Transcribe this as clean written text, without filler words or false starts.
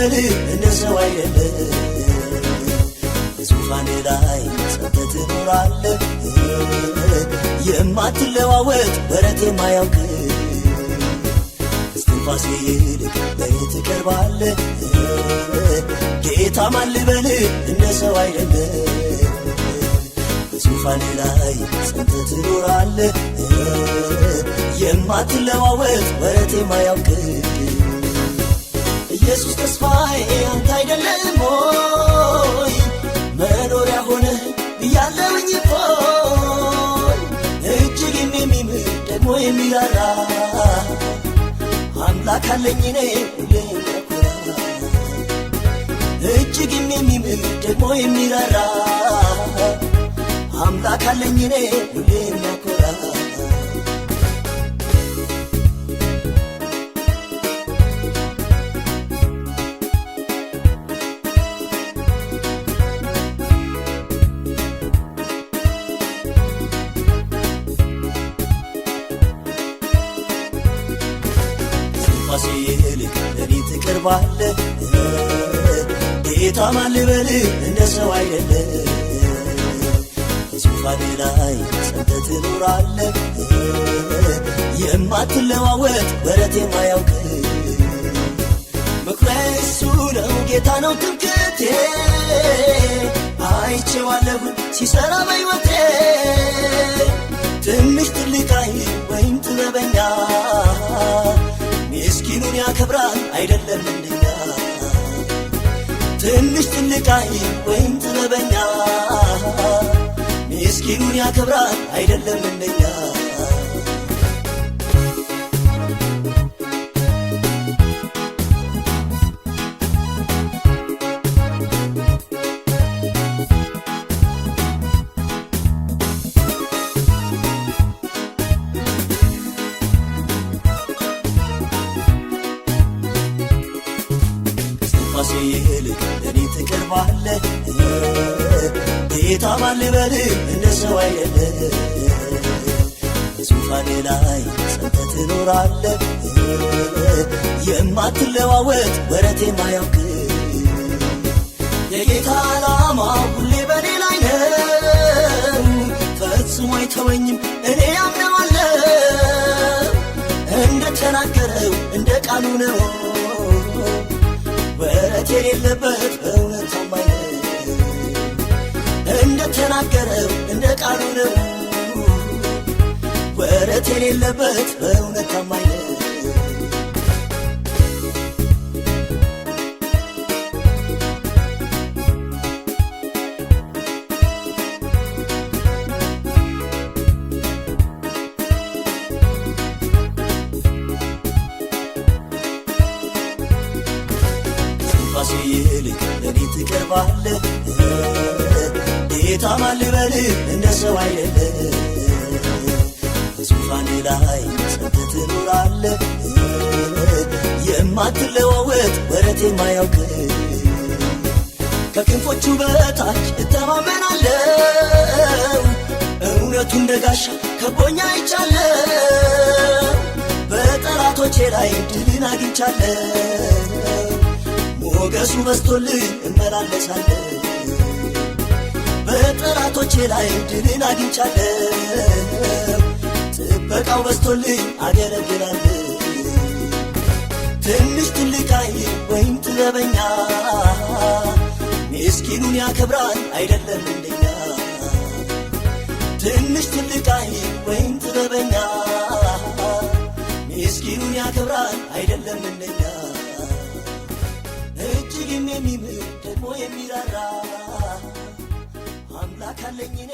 ልበል እንደ ሰው አይደለም ዙፋን ላይ ጸንተህ ትኖራለህ የማትለዋወጥ ወረት የማያውቅ እስትንፋሴ ይልቅ ለኔ ትቀርባለህ ጌታ ማን ልበል እንደ ሰው አይደለም ዙፋን ላይ ጸንተህ ትኖራለህ የማትለዋወጥ ወረት የማያውቅ ኢየሱስ ተስፋዬ አንተ አይደለም ሆይ መኖሪያ ሆነህ ብያለሁኝ እኮ እጅግ የሚምር ደግሞ የሚራራ አምላክ አለኝ እኔ ሁሌ የሚያኮራ እጅግ የሚምር ደግሞ የሚራራ አምላክ አለኝ እኔ ሁሌ የሚያኮራ እስትንፋሴ ይልቅ ለኔ ትቀርባለህ ጌታ ማን ልበል እንደ ሰው አይደለም ዙፋን ላይ ጸንተህ ትኖራለህ የማትለዋወጥ ወረት የማያውቅ መኩሪያዬ እሱ ነው ጌታ ነው ትምክህቴ አይቼዋለሁ ሲሰራ በሕይወቴ ትንሽ ትልቅ አይል ወይም ጥበበኛ ምስኪኑን ያከብራል አይደለም እንደኛ ትንሽ ትልቅ አይል ወይም ጥበበኛ ምስኪኑን ያከብራል አይደለም እንደኛ እስትንፋሴ ይልቅ ለኔ ትቀርባለህ ጌታ ማን ልበል እንደ ሰው አይደለም ዙፋን ላይ ጸንተህ ትኖራለህ የማትለዋወጥ ወረት የማያውቅ የጌታ ዓላማ ሁሌ በኔ ላይ ነው ፈጽሞ አይተወኝም እኔ አምነዋለሁ እንደተናገረው እንደ ቃሉ ነው ወረት የሌለበት በእውነት ታማኝ እንደተናገረው እንደ ቃሉ ነው ወረት የሌለበት በእውነት ታማኝ እስትንፋሴ ይልቅ ለኔ ትቀርባለህ ጌታ ማን ልበል እንደ ሰው አይደለም ዙፋን ላይ ጸንተህ ትኖራለህ የማትለዋወጥ ወረት የማያውቅ ከክንፎቹ በታች እተማመናለሁ እውነቱ እንደ ጋሻ ከቦኛ አይቻለሁ በጠላቶቼ ላይ ድልን አግኝቻለሁ ሞገሱ በዝቶልኝ እመላለሳለሁ በጠላቶቼ ላይ ድልን አግኝቻለሁ ጥበቃው በዝቶልኝ አገለግላለሁ ትንሽ ትልቅ አይል ወይም ጥበበኛ ምስኪኑን ያከብራል አይደለም እንደኛ ትንሽ ትልቅ አይል ወይም ጥበበኛ ምስኪኑን ያከብራል አይደለም እንደኛ እጅግ የሚምር ደግሞ የሚራራ አምላክ አለኝ እኔ